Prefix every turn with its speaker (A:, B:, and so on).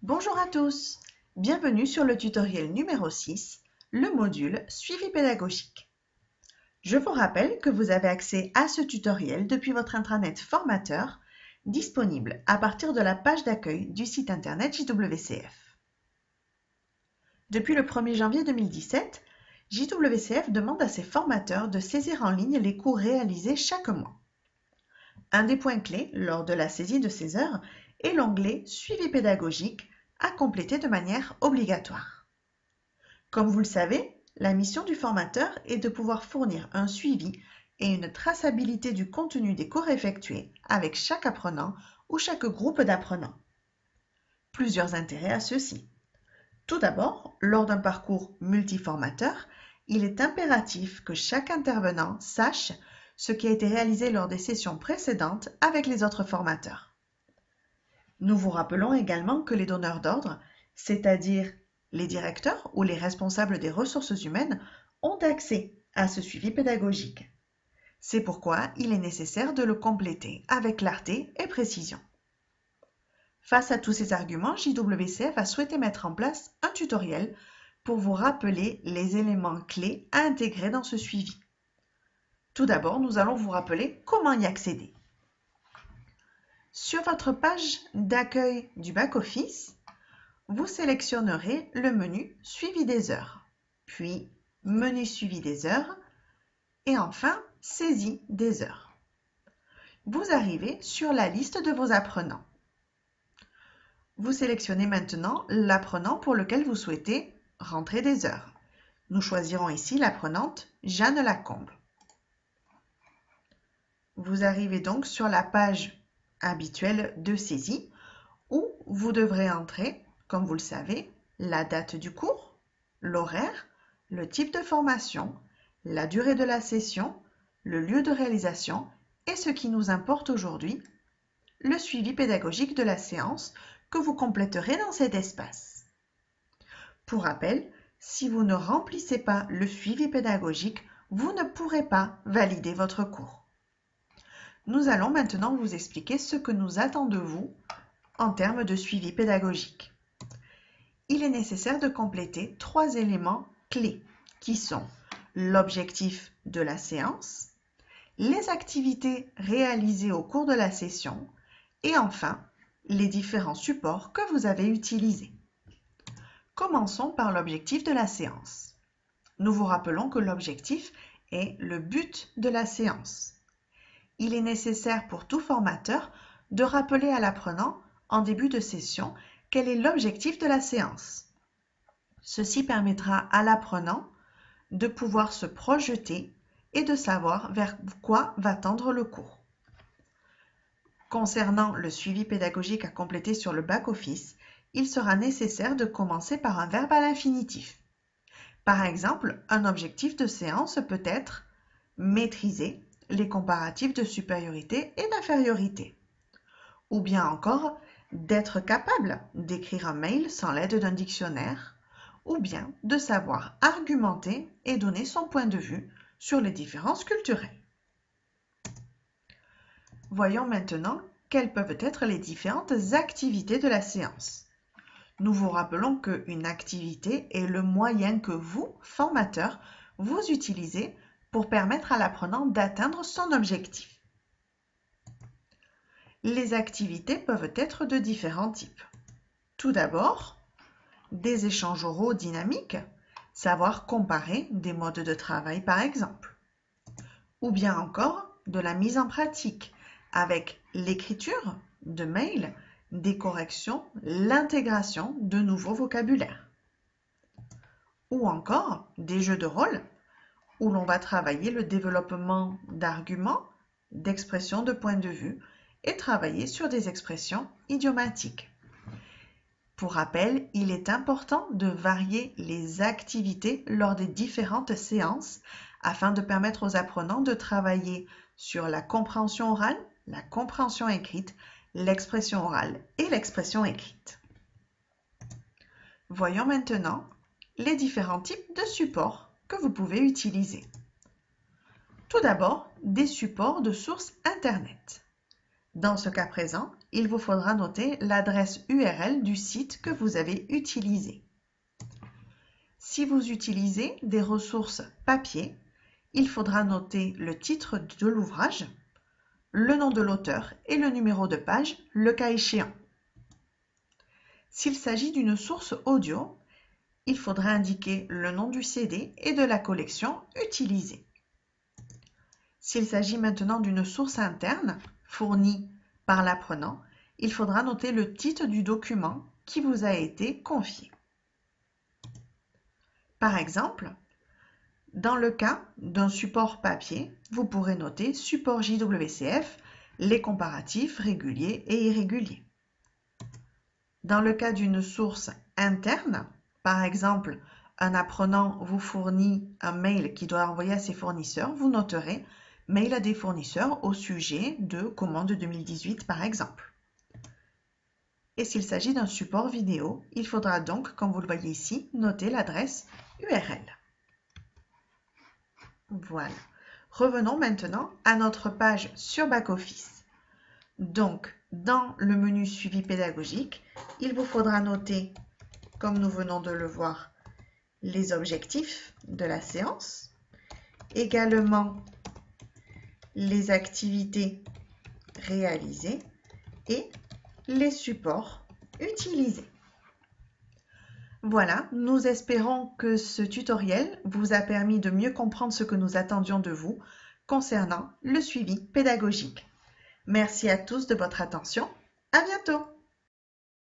A: Bonjour à tous, bienvenue sur le tutoriel numéro 6, le module Suivi pédagogique. Je vous rappelle que vous avez accès à ce tutoriel depuis votre intranet formateur, disponible à partir de la page d'accueil du site internet JWCF. Depuis le 1er janvier 2017, JWCF demande à ses formateurs de saisir en ligne les cours réalisés chaque mois. Un des points clés lors de la saisie de ces heures est l'onglet Suivi pédagogique à compléter de manière obligatoire. Comme vous le savez, la mission du formateur est de pouvoir fournir un suivi et une traçabilité du contenu des cours effectués avec chaque apprenant ou chaque groupe d'apprenants. Plusieurs intérêts à ceci. Tout d'abord, lors d'un parcours multiformateur, il est impératif que chaque intervenant sache ce qui a été réalisé lors des sessions précédentes avec les autres formateurs. Nous vous rappelons également que les donneurs d'ordre, c'est-à-dire les directeurs ou les responsables des ressources humaines, ont accès à ce suivi pédagogique. C'est pourquoi il est nécessaire de le compléter avec clarté et précision. Face à tous ces arguments, JWCF a souhaité mettre en place un tutoriel pour vous rappeler les éléments clés à intégrer dans ce suivi. Tout d'abord, nous allons vous rappeler comment y accéder. Sur votre page d'accueil du back-office, vous sélectionnerez le menu Suivi des heures, puis Menu Suivi des heures et enfin Saisie des heures. Vous arrivez sur la liste de vos apprenants. Vous sélectionnez maintenant l'apprenant pour lequel vous souhaitez rentrer des heures. Nous choisirons ici l'apprenante Jeanne Lacombe. Vous arrivez donc sur la page habituelle de saisie où vous devrez entrer, comme vous le savez, la date du cours, l'horaire, le type de formation, la durée de la session, le lieu de réalisation et ce qui nous importe aujourd'hui, le suivi pédagogique de la séance que vous compléterez dans cet espace. Pour rappel, si vous ne remplissez pas le suivi pédagogique, vous ne pourrez pas valider votre cours. Nous allons maintenant vous expliquer ce que nous attend de vous en termes de suivi pédagogique. Il est nécessaire de compléter 3 éléments clés qui sont l'objectif de la séance, les activités réalisées au cours de la session et enfin les différents supports que vous avez utilisés. Commençons par l'objectif de la séance. Nous vous rappelons que l'objectif est le but de la séance. Il est nécessaire pour tout formateur de rappeler à l'apprenant en début de session quel est l'objectif de la séance. Ceci permettra à l'apprenant de pouvoir se projeter et de savoir vers quoi va tendre le cours. Concernant le suivi pédagogique à compléter sur le back-office, il sera nécessaire de commencer par un verbe à l'infinitif. Par exemple, un objectif de séance peut être maîtriser les comparatifs de supériorité et d'infériorité, ou bien encore d'être capable d'écrire un mail sans l'aide d'un dictionnaire, ou bien de savoir argumenter et donner son point de vue sur les différences culturelles. Voyons maintenant quelles peuvent être les différentes activités de la séance. Nous vous rappelons qu'une activité est le moyen que vous, formateur, vous utilisez pour permettre à l'apprenant d'atteindre son objectif. Les activités peuvent être de différents types. Tout d'abord, des échanges oraux dynamiques, savoir comparer des modes de travail par exemple. Ou bien encore de la mise en pratique avec l'écriture de mails, des corrections, l'intégration de nouveaux vocabulaires. Ou encore des jeux de rôle où l'on va travailler le développement d'arguments, d'expressions de point de vue et travailler sur des expressions idiomatiques. Pour rappel, il est important de varier les activités lors des différentes séances afin de permettre aux apprenants de travailler sur la compréhension orale, la compréhension écrite, l'expression orale et l'expression écrite. Voyons maintenant les différents types de supports que vous pouvez utiliser. Tout d'abord, des supports de source Internet. Dans ce cas présent, il vous faudra noter l'adresse URL du site que vous avez utilisé. Si vous utilisez des ressources papier, il faudra noter le titre de l'ouvrage, le nom de l'auteur et le numéro de page, le cas échéant. S'il s'agit d'une source audio, il faudra indiquer le nom du CD et de la collection utilisée. S'il s'agit maintenant d'une source interne fournie par l'apprenant, il faudra noter le titre du document qui vous a été confié. Par exemple, dans le cas d'un support papier, vous pourrez noter support JWCF, les comparatifs réguliers et irréguliers. Dans le cas d'une source interne, par exemple, un apprenant vous fournit un mail qu'il doit envoyer à ses fournisseurs, vous noterez mail à des fournisseurs au sujet de commande 2018 par exemple. Et s'il s'agit d'un support vidéo, il faudra donc, comme vous le voyez ici, noter l'adresse URL. Voilà. Revenons maintenant à notre page sur Back-Office. Donc, dans le menu suivi pédagogique, il vous faudra noter, comme nous venons de le voir, les objectifs de la séance, également les activités réalisées et les supports utilisés. Voilà, nous espérons que ce tutoriel vous a permis de mieux comprendre ce que nous attendions de vous concernant le suivi pédagogique. Merci à tous de votre attention. À bientôt!